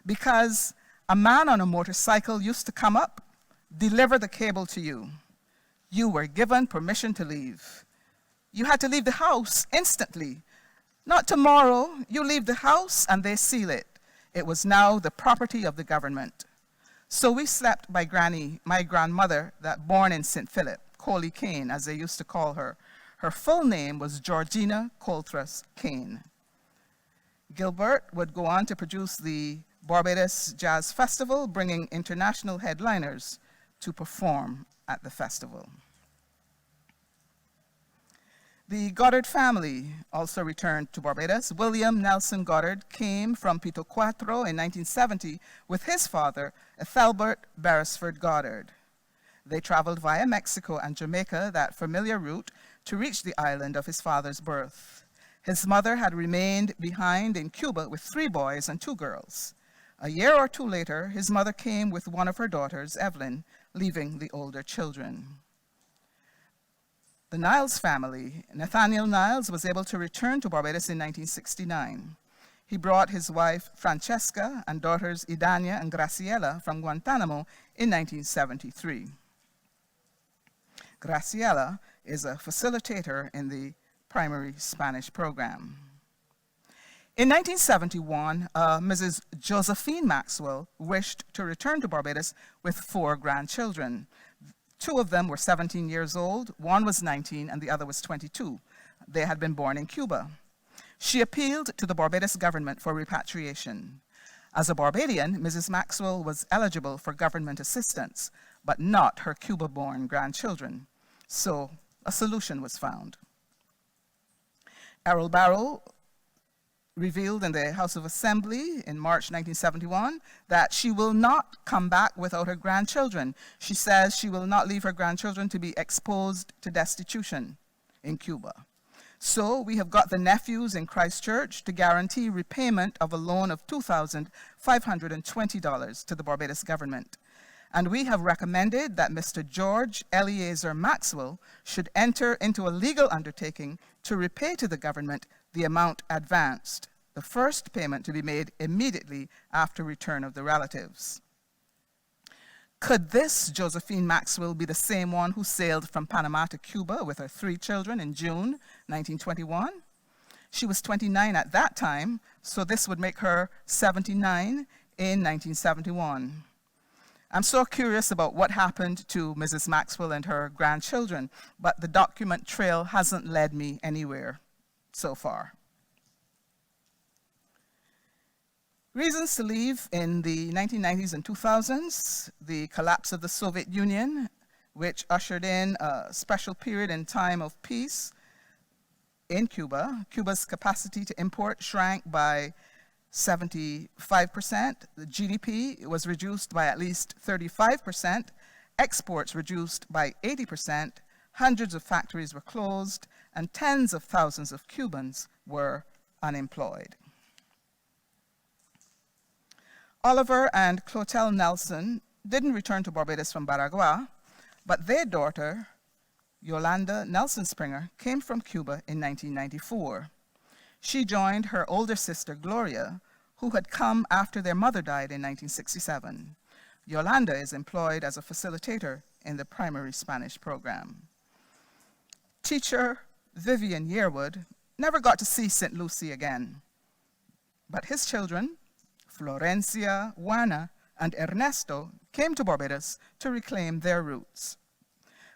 because a man on a motorcycle used to come up, deliver the cable to you. You were given permission to leave. You had to leave the house instantly. Not tomorrow, you leave the house and they seal it. It was now the property of the government. So we slept by Granny, my grandmother, that born in St. Philip, Coley Kane, as they used to call her. Her full name was Georgina Coltrus Kane. Gilbert would go on to produce the Barbados Jazz Festival, bringing international headliners to perform at the festival. The Goddard family also returned to Barbados. William Nelson Goddard came from Pito Cuatro in 1970 with his father, Ethelbert Beresford Goddard. They traveled via Mexico and Jamaica, that familiar route, to reach the island of his father's birth. His mother had remained behind in Cuba with 3 boys and 2 girls. A year or 2 later, his mother came with one of her daughters, Evelyn, leaving the older children. The Niles family, Nathaniel Niles, was able to return to Barbados in 1969. He brought his wife, Francesca, and daughters, Idania and Graciela, from Guantanamo in 1973. Graciela is a facilitator in the primary Spanish program. In 1971, Mrs. Josephine Maxwell wished to return to Barbados with 4 grandchildren. 2 of them were 17 years old, 1 was 19, and the other was 22. They had been born in Cuba. She appealed to the Barbados government for repatriation. As a Barbadian, Mrs. Maxwell was eligible for government assistance, but not her Cuba-born grandchildren. So a solution was found. Errol Barrow revealed in the House of Assembly in March 1971 that she will not come back without her grandchildren. She says she will not leave her grandchildren to be exposed to destitution in Cuba. So we have got the nephews in Christchurch to guarantee repayment of a loan of $2,520 to the Barbados government. And we have recommended that Mr. George Eliezer Maxwell should enter into a legal undertaking to repay to the government the amount advanced, the first payment to be made immediately after return of the relatives. Could this Josephine Maxwell be the same one who sailed from Panama to Cuba with her 3 children in June 1921? She was 29 at that time, so this would make her 79 in 1971. I'm so curious about what happened to Mrs. Maxwell and her grandchildren, but the document trail hasn't led me anywhere so far. Reasons to leave in the 1990s and 2000s, the collapse of the Soviet Union, which ushered in a special period in time of peace in Cuba. Cuba's capacity to import shrank by 75%. The GDP was reduced by at least 35%. Exports reduced by 80%. Hundreds of factories were closed, and tens of thousands of Cubans were unemployed. Oliver and Clotel Nelson didn't return to Barbados from Baragua, but their daughter, Yolanda Nelson Springer, came from Cuba in 1994. She joined her older sister, Gloria, who had come after their mother died in 1967. Yolanda is employed as a facilitator in the primary Spanish program. Teacher Vivian Yearwood never got to see St. Lucie again, but his children, Florencia, Juana, and Ernesto, came to Barbados to reclaim their roots.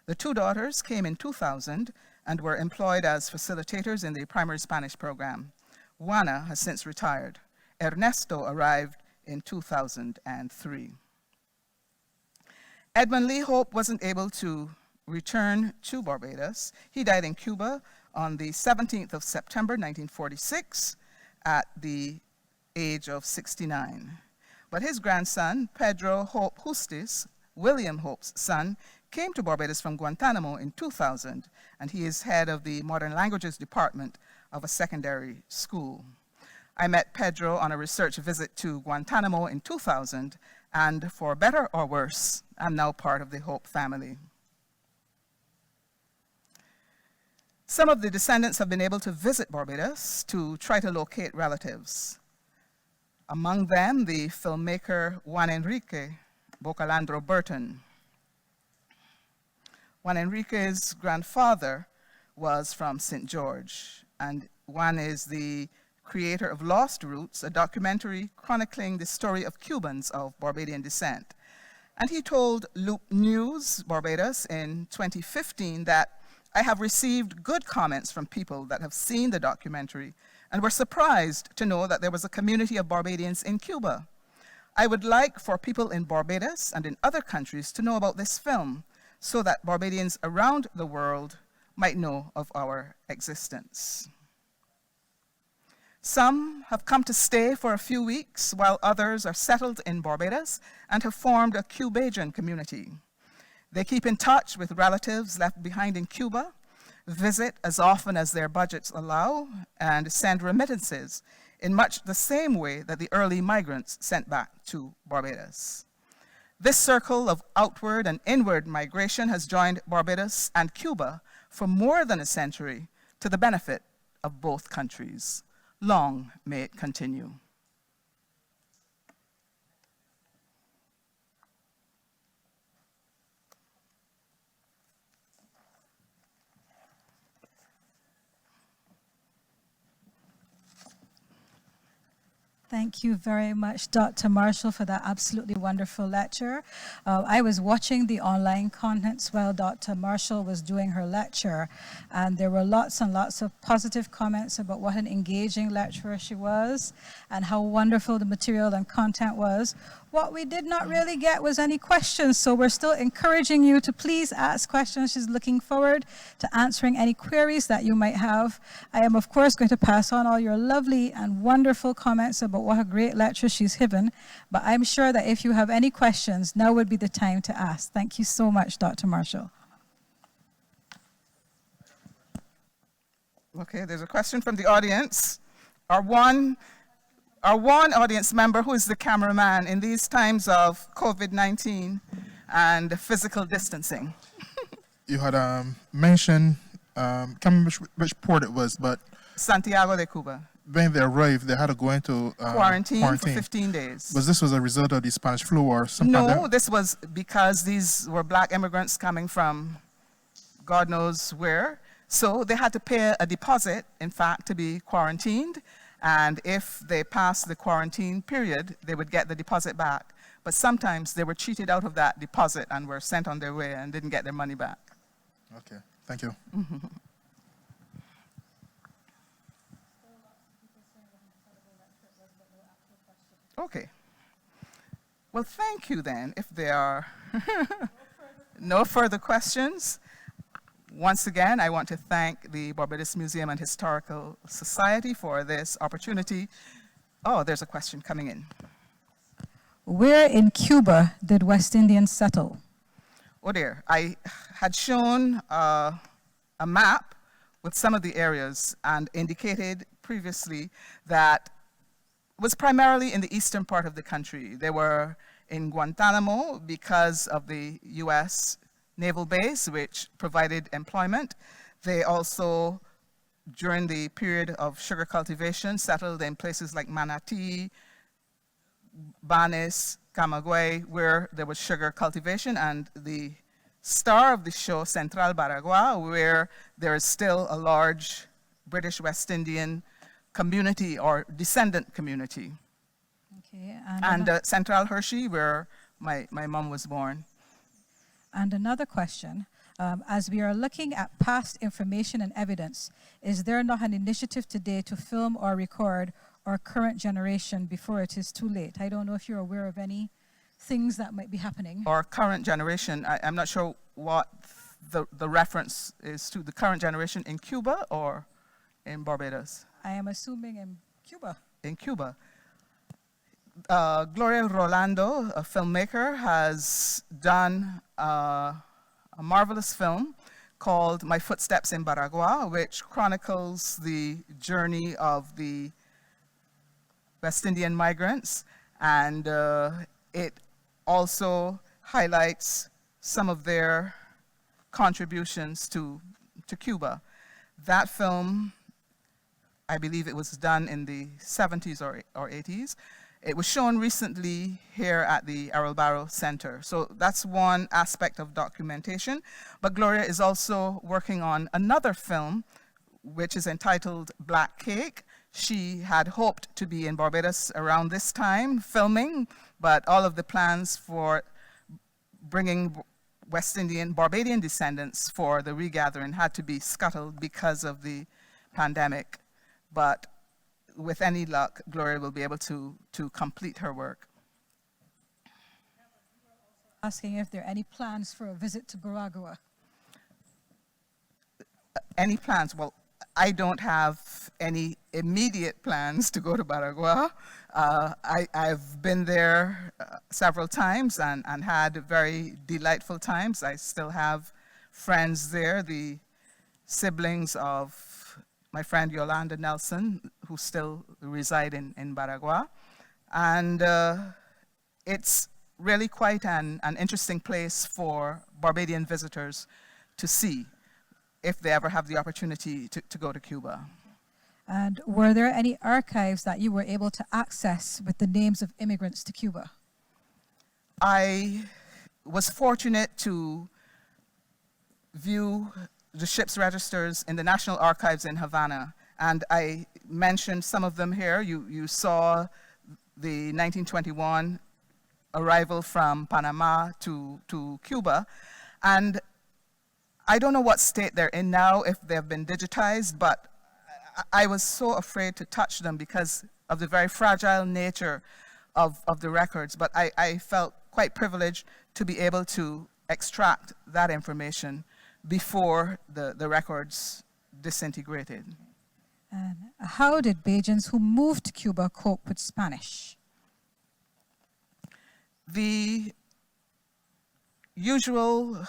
The 2 daughters came in 2000 and were employed as facilitators in the primary Spanish program. Juana has since retired. Ernesto arrived in 2003. Edmund Lee Hope wasn't able to return to Barbados. He died in Cuba on the 17th of September, 1946, at the age of 69. But his grandson, Pedro Hope Justice, William Hope's son, came to Barbados from Guantanamo in 2000, and he is head of the Modern Languages Department of a secondary school. I met Pedro on a research visit to Guantanamo in 2000, and for better or worse, I'm now part of the Hope family. Some of the descendants have been able to visit Barbados to try to locate relatives. Among them, the filmmaker Juan Enrique Bocalandro Burton. Juan Enrique's grandfather was from St. George, and Juan is the creator of Lost Roots, a documentary chronicling the story of Cubans of Barbadian descent. And he told Loop News Barbados in 2015 that I have received good comments from people that have seen the documentary and were surprised to know that there was a community of Barbadians in Cuba. I would like for people in Barbados and in other countries to know about this film so that Barbadians around the world might know of our existence. Some have come to stay for a few weeks, while others are settled in Barbados and have formed a Cubajan community. They keep in touch with relatives left behind in Cuba, visit as often as their budgets allow, and send remittances in much the same way that the early migrants sent back to Barbados. This circle of outward and inward migration has joined Barbados and Cuba for more than a century to the benefit of both countries. Long may it continue. Thank you very much, Dr. Marshall, for that absolutely wonderful lecture. I was watching the online contents while Dr. Marshall was doing her lecture, and there were lots and lots of positive comments about what an engaging lecturer she was and how wonderful the material and content was. What we did not really get was any questions, so we're still encouraging you to please ask questions. She's looking forward to answering any queries that you might have. I am, of course, going to pass on all your lovely and wonderful comments about what a great lecture she's given, but I'm sure that if you have any questions, now would be the time to ask. Thank you so much, Dr. Marshall. Okay, there's a question from the audience. Our one audience member, who is the cameraman in these times of COVID-19 and physical distancing. You had mentioned, can't remember which port it was, but Santiago de Cuba. when they arrived, they had to go into Quarantine for 15 days. Was this was a result of the Spanish flu or something? No, this was because these were black immigrants coming from God knows where. So they had to pay a deposit, in fact, to be quarantined. And if they passed the quarantine period, they would get the deposit back. But sometimes they were cheated out of that deposit and were sent on their way and didn't get their money back. Okay, thank you. Okay. Well, thank you then. If there are no further questions, once again, I want to thank the Barbados Museum and Historical Society for this opportunity. Oh, there's a question coming in. Where in Cuba did West Indians settle? Oh dear, I had shown a map with some of the areas and indicated previously that it was primarily in the eastern part of the country. They were in Guantanamo because of the US naval base, which provided employment. They also, during the period of sugar cultivation, settled in places like Manatee, Banis, Camagüey, where there was sugar cultivation, and the star of the show, Central Baragua, where there is still a large British West Indian community or descendant community. Okay, And Central Hershey, where my mom was born. And another question, as we are looking at past information and evidence, is there not an initiative today to film or record our current generation before it is too late? I don't know if you're aware of any things that might be happening. Our current generation, I'm not sure what the reference is to, the current generation in Cuba or in Barbados? I am assuming in Cuba. In Cuba. Gloria Rolando, a filmmaker, has done a marvelous film called My Footsteps in Baragua, which chronicles the journey of the West Indian migrants, and it also highlights some of their contributions to Cuba. That film, I believe it was done in the 70s or 80s. It was shown recently here at the Errol Barrow Center. So that's one aspect of documentation. But Gloria is also working on another film, which is entitled Black Cake. She had hoped to be in Barbados around this time filming, but all of the plans for bringing West Indian, Barbadian descendants for the regathering had to be scuttled because of the pandemic. But with any luck, Gloria will be able to complete her work. Asking if there are any plans for a visit to Baragua. Any plans? Well, I don't have any immediate plans to go to Baragua. I've been there several times and had very delightful times. I still have friends there, the siblings of my friend Yolanda Nelson, who still reside in Baragua. And it's really quite an interesting place for Barbadian visitors to see if they ever have the opportunity to go to Cuba. And were there any archives that you were able to access with the names of immigrants to Cuba? I was fortunate to view the ship's registers in the National Archives in Havana, and I mentioned some of them here. You saw the 1921 arrival from Panama to Cuba, and I don't know what state they're in now, if they've been digitized, but I was so afraid to touch them because of the very fragile nature of the records, but I felt quite privileged to be able to extract that information before the records disintegrated. And how did Bajans who moved to Cuba cope with Spanish? The usual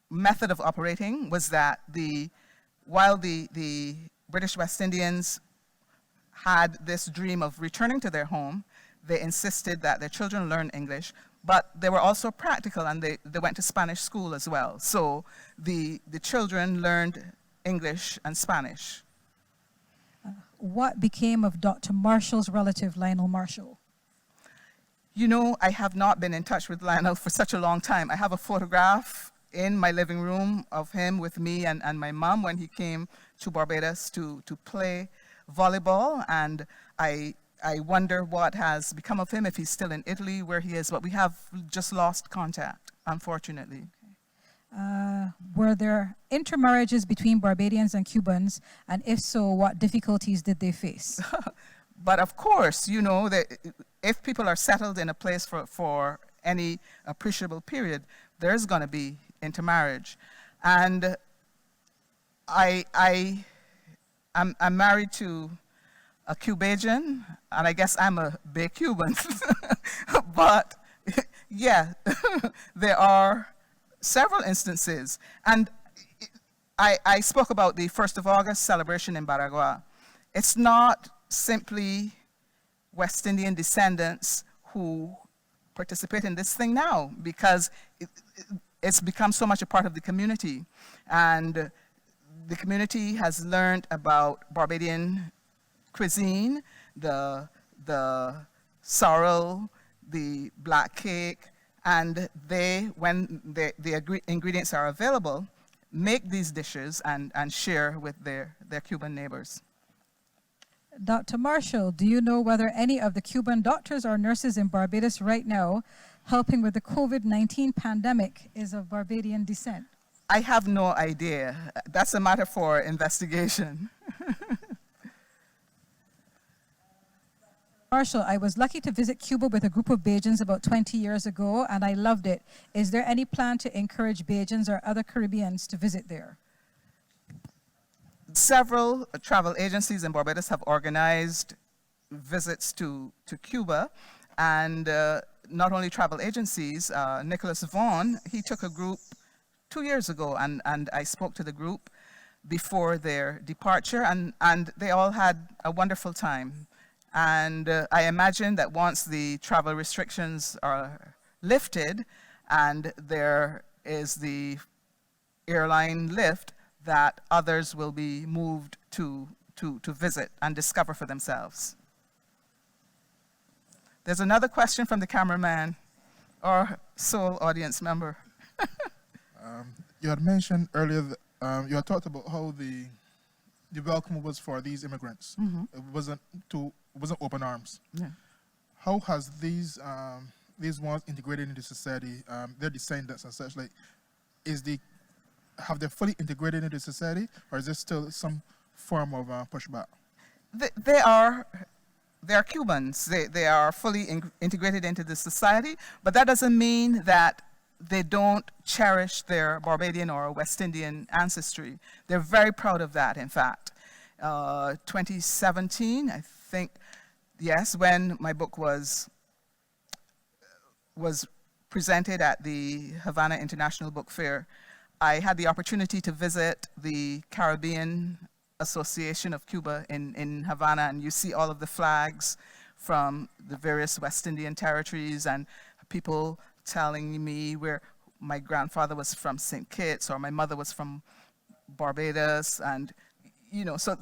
method of operating was that while the British West Indians had this dream of returning to their home, they insisted that their children learn English, but they were also practical, and they went to Spanish school as well. So the children learned English and Spanish. What became of Dr. Marshall's relative, Lionel Marshall? You know, I have not been in touch with Lionel for such a long time. I have a photograph in my living room of him with me and my mom when he came to Barbados to play volleyball, and I wonder what has become of him, if he's still in Italy, where he is, but we have just lost contact, unfortunately. Were there intermarriages between Barbadians and Cubans, and if so, what difficulties did they face? But of course, you know, that if people are settled in a place for any appreciable period, there's going to be intermarriage. And I'm married to a Cubajan, and I guess I'm a big Cuban. But yeah, there are several instances. And I spoke about the 1st of August celebration in Baragua. It's not simply West Indian descendants who participate in this thing now, because it's become so much a part of the community. And the community has learned about Barbadian cuisine, the sorrel, the black cake, and when the ingredients are available, make these dishes and share with their Cuban neighbors. Dr. Marshall, do you know whether any of the Cuban doctors or nurses in Barbados right now helping with the COVID-19 pandemic is of Barbadian descent? I have no idea. That's a matter for investigation. Marshall, I was lucky to visit Cuba with a group of Bajans about 20 years ago, and I loved it. Is there any plan to encourage Bajans or other Caribbeans to visit there? Several travel agencies in Barbados have organized visits to Cuba, and not only travel agencies, Nicholas Vaughan, he took a group 2 years ago, and I spoke to the group before their departure, and they all had a wonderful time. And I imagine that once the travel restrictions are lifted and there is the airline lift, that others will be moved to visit and discover for themselves. There's another question from the cameraman or sole audience member. You had mentioned earlier, you had talked about how the welcome was for these immigrants. Mm-hmm. It wasn't open arms. Yeah. How has these ones integrated into society, their descendants and such, like, have they fully integrated into society, or is there still some form of pushback? They are Cubans. They are fully integrated into the society, but that doesn't mean that they don't cherish their Barbadian or West Indian ancestry. They're very proud of that, in fact. 2017, I think, yes, when my book was presented at the Havana International Book Fair, I had the opportunity to visit the Caribbean Association of Cuba in Havana, and you see all of the flags from the various West Indian territories, and people telling me where my grandfather was from St. Kitts or my mother was from Barbados, and you know, so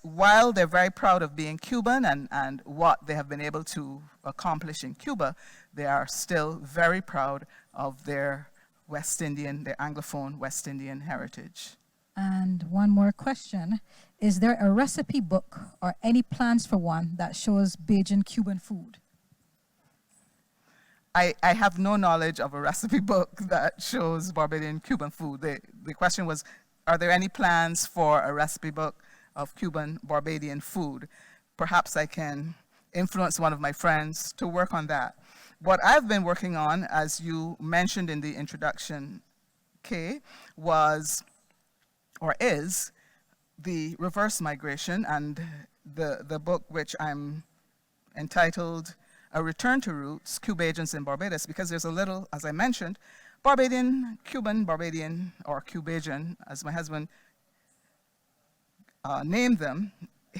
while they're very proud of being Cuban and what they have been able to accomplish in Cuba, they are still very proud of their West Indian, their Anglophone West Indian heritage. And one more question. Is there a recipe book or any plans for one that shows Bajan Cuban food? I have no knowledge of a recipe book that shows Barbadian Cuban food. The question was, are there any plans for a recipe book of Cuban Barbadian food? Perhaps I can influenced one of my friends to work on that. What I've been working on, as you mentioned in the introduction, Kay, was, or is, the reverse migration, and the book which I'm entitled A Return to Roots, Cubagents in Barbados, because there's a little, as I mentioned, Barbadian, Cuban, Barbadian, or Cubagan, as my husband named them,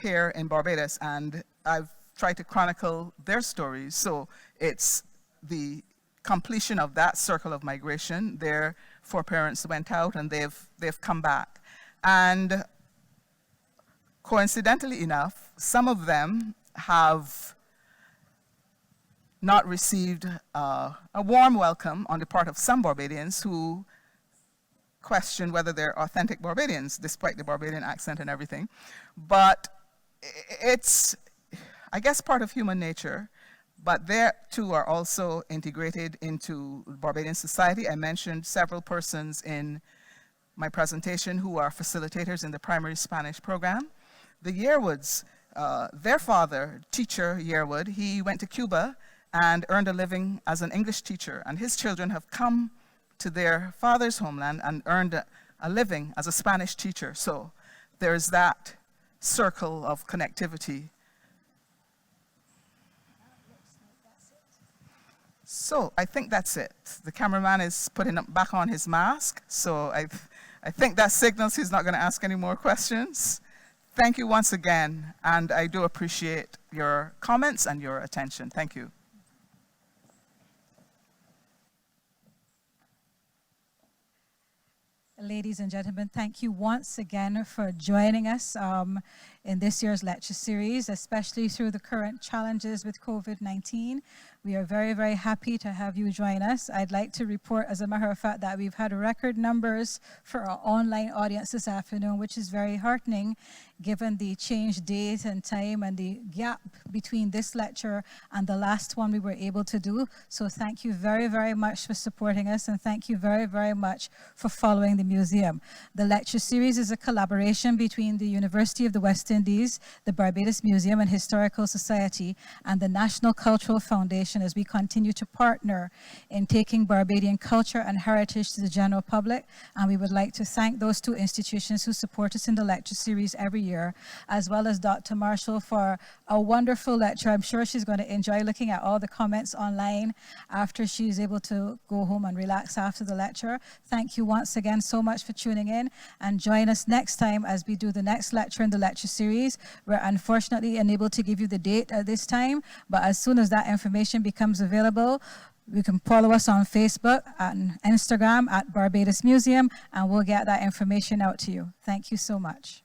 here in Barbados, and I've tried to chronicle their stories. So it's the completion of that circle of migration. Their foreparents went out and they've come back. And coincidentally enough, some of them have not received a warm welcome on the part of some Barbadians who question whether they're authentic Barbadians, despite the Barbadian accent and everything. But it's, I guess, part of human nature, but they too are also integrated into Barbadian society. I mentioned several persons in my presentation who are facilitators in the primary Spanish program. The Yearwoods, their father, teacher Yearwood, he went to Cuba and earned a living as an English teacher, and his children have come to their father's homeland and earned a living as a Spanish teacher. So there's that circle of connectivity. So I think that's it. The cameraman is putting back on his mask, so I think that signals he's not going to ask any more questions. Thank you once again, and I do appreciate your comments and your attention. Thank you. Ladies and gentlemen, thank you once again for joining us in this year's lecture series, especially through the current challenges with COVID-19. We are very, very happy to have you join us. I'd like to report, as a matter of fact, that we've had record numbers for our online audience this afternoon, which is very heartening, given the changed date and time and the gap between this lecture and the last one we were able to do. So thank you very, very much for supporting us, and thank you very, very much for following the museum. The lecture series is a collaboration between the University of the West Indies, the Barbados Museum and Historical Society, and the National Cultural Foundation, as we continue to partner in taking Barbadian culture and heritage to the general public. And we would like to thank those two institutions who support us in the lecture series every year, as well as Dr. Marshall for a wonderful lecture. I'm sure she's going to enjoy looking at all the comments online after she's able to go home and relax after the lecture. Thank you once again so much for tuning in, and join us next time as we do the next lecture in the lecture series. We're unfortunately unable to give you the date at this time, but as soon as that information becomes available, you can follow us on Facebook and Instagram at Barbados Museum, and we'll get that information out to you. Thank you so much.